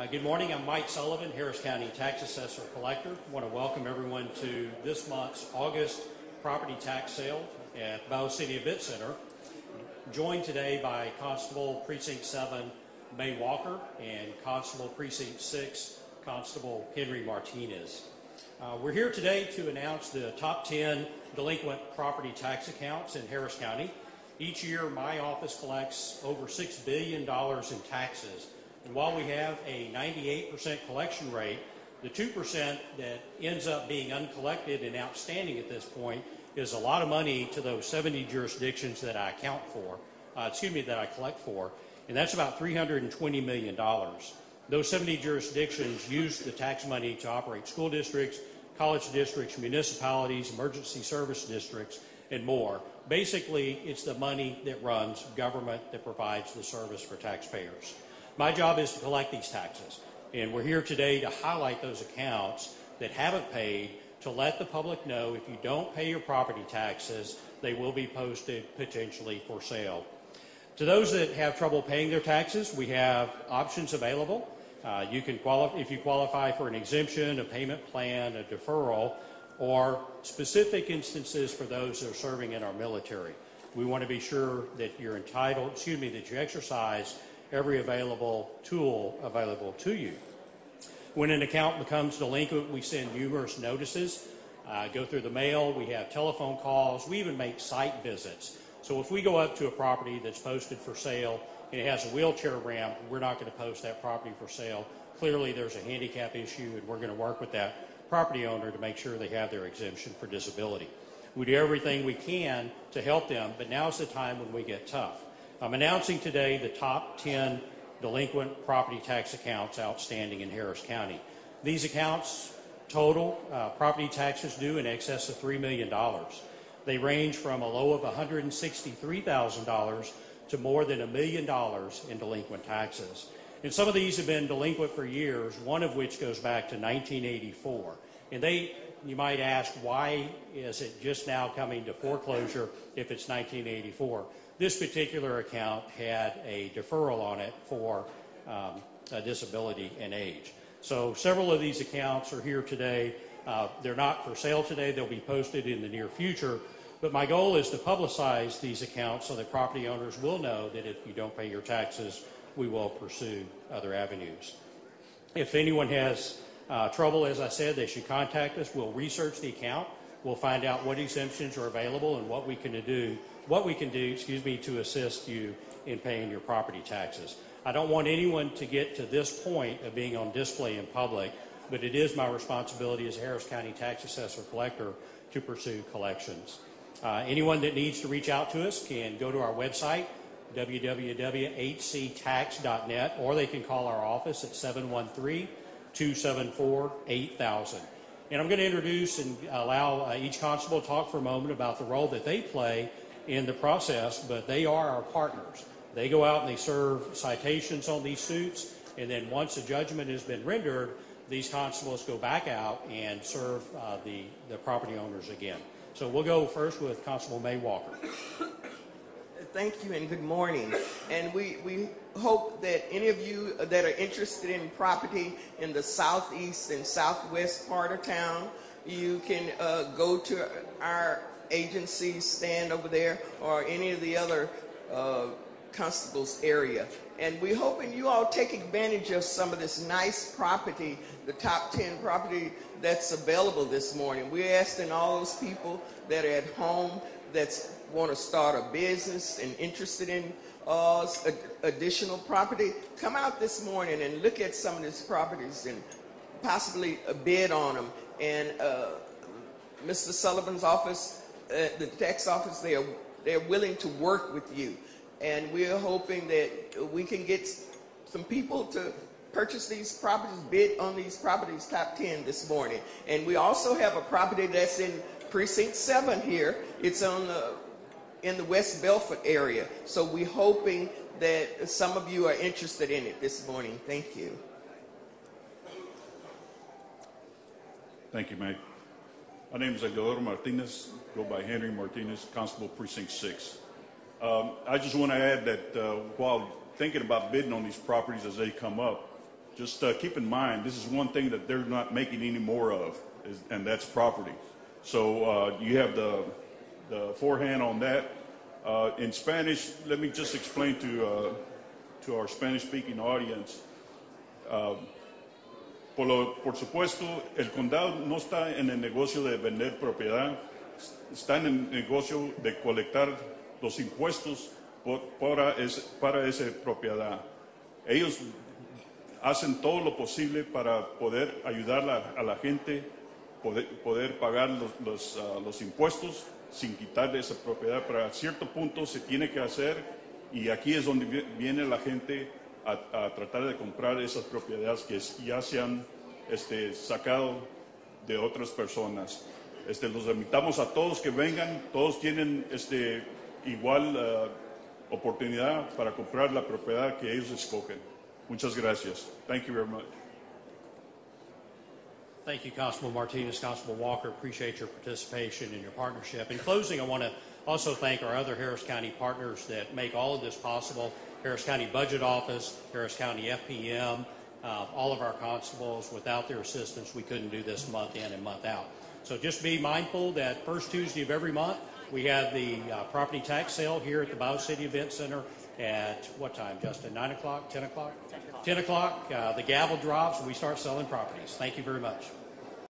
Good morning. I'm Mike Sullivan, Harris County Tax Assessor-Collector. I want to welcome everyone to this month's August property tax sale at Bow City Event Center. Joined today by Constable Precinct 7 May Walker and Constable Precinct 6 Constable Henry Martinez. We're here today to announce the top 10 delinquent property tax accounts in Harris County. Each year, my office collects over $6 billion in taxes. And while we have a 98% collection rate, the 2% that ends up being uncollected and outstanding at this point is a lot of money to those 70 jurisdictions that I that I collect for, and that's about $320 million. Those 70 jurisdictions use the tax money to operate school districts, college districts, municipalities, emergency service districts, and more. Basically, it's the money that runs government that provides the service for taxpayers. My job is to collect these taxes, and we're here today to highlight those accounts that haven't paid, to let the public know if you don't pay your property taxes, they will be posted potentially for sale. To those that have trouble paying their taxes, we have options available. You can if you qualify for an exemption, a payment plan, a deferral, or specific instances for those that are serving in our military. We want to be sure that you're entitled, that you exercise every available tool available to you. When an account becomes delinquent, we send numerous notices, go through the mail, we have telephone calls, we even make site visits. So if we go up to a property that's posted for sale and it has a wheelchair ramp, we're not going to post that property for sale. Clearly there's a handicap issue, and we're going to work with that property owner to make sure they have their exemption for disability. We do everything we can to help them, but now's the time when we get tough. I'm announcing today the top 10 delinquent property tax accounts outstanding in Harris County. These accounts total property taxes due in excess of $3 million. They range from a low of $163,000 to more than $1 million in delinquent taxes. And some of these have been delinquent for years, one of which goes back to 1984. And you might ask, why is it just now coming to foreclosure if it's 1984? This particular account had a deferral on it for disability and age. So several of these accounts are here today. They're not for sale today. They'll be posted in the near future. But my goal is to publicize these accounts so that property owners will know that if you don't pay your taxes, we will pursue other avenues. If anyone has trouble, as I said, they should contact us. We'll research the account. We'll find out what exemptions are available and what we can do to assist you in paying your property taxes. I don't want anyone to get to this point of being on display in public, but it is my responsibility as Harris County Tax Assessor-Collector to pursue collections. Anyone that needs to reach out to us can go to our website, www.hctax.net, or they can call our office at 713-274-8000. And I'm going to introduce and allow each constable to talk for a moment about the role that they play in the process, but they are our partners. They go out and they serve citations on these suits, and then once a judgment has been rendered, these constables go back out and serve the property owners again. So we'll go first with Constable May Walker. Thank you and good morning. And we hope that any of you that are interested in property in the southeast and southwest part of town, you can go to our agency stand over there or any of the other constables area. And we're hoping you all take advantage of some of this nice property, the top 10 property that's available this morning. We're asking all those people that are at home that want to start a business and interested in additional property, come out this morning and look at some of these properties and possibly bid on them. And Mr. Sullivan's office, the tax office, they're willing to work with you. And we're hoping that we can get some people to purchase these properties, bid on these properties, top 10 this morning. And we also have a property that's in Precinct 7 here. It's in the West Belfort area. So we're hoping that some of you are interested in it this morning. Thank you. Thank you, May. My name is Aguilera Martinez, go by Henry Martinez, Constable Precinct 6. I just want to add that while thinking about bidding on these properties as they come up, just keep in mind, this is one thing that they're not making any more of, and that's property. So you have the forehand on that. In Spanish, let me just explain to our Spanish-speaking audience. Por supuesto, el condado no está en el negocio de vender propiedad, está en el negocio de colectar los impuestos para esa propiedad. Ellos hacen todo lo posible para poder ayudar a la gente, poder pagar los impuestos sin quitarle esa propiedad, pero a cierto punto se tiene que hacer, y aquí es donde viene la gente a tratar de comprar esas propiedades que ya se han sacado de otras personas. Los invitamos a todos que vengan, todos tienen igual oportunidad para comprar la propiedad que ellos escogen. Muchas gracias. Thank you very much. Thank you, Constable Martinez, Constable Walker. Appreciate your participation and your partnership. In closing, I want to also thank our other Harris County partners that make all of this possible. Harris County Budget Office, Harris County FPM, all of our constables. Without their assistance, we couldn't do this month in and month out. So just be mindful that first Tuesday of every month, we have the property tax sale here at the Bio City Event Center at what time, Justin? 9 o'clock, 10 o'clock? 10 o'clock. The gavel drops and we start selling properties. Thank you very much.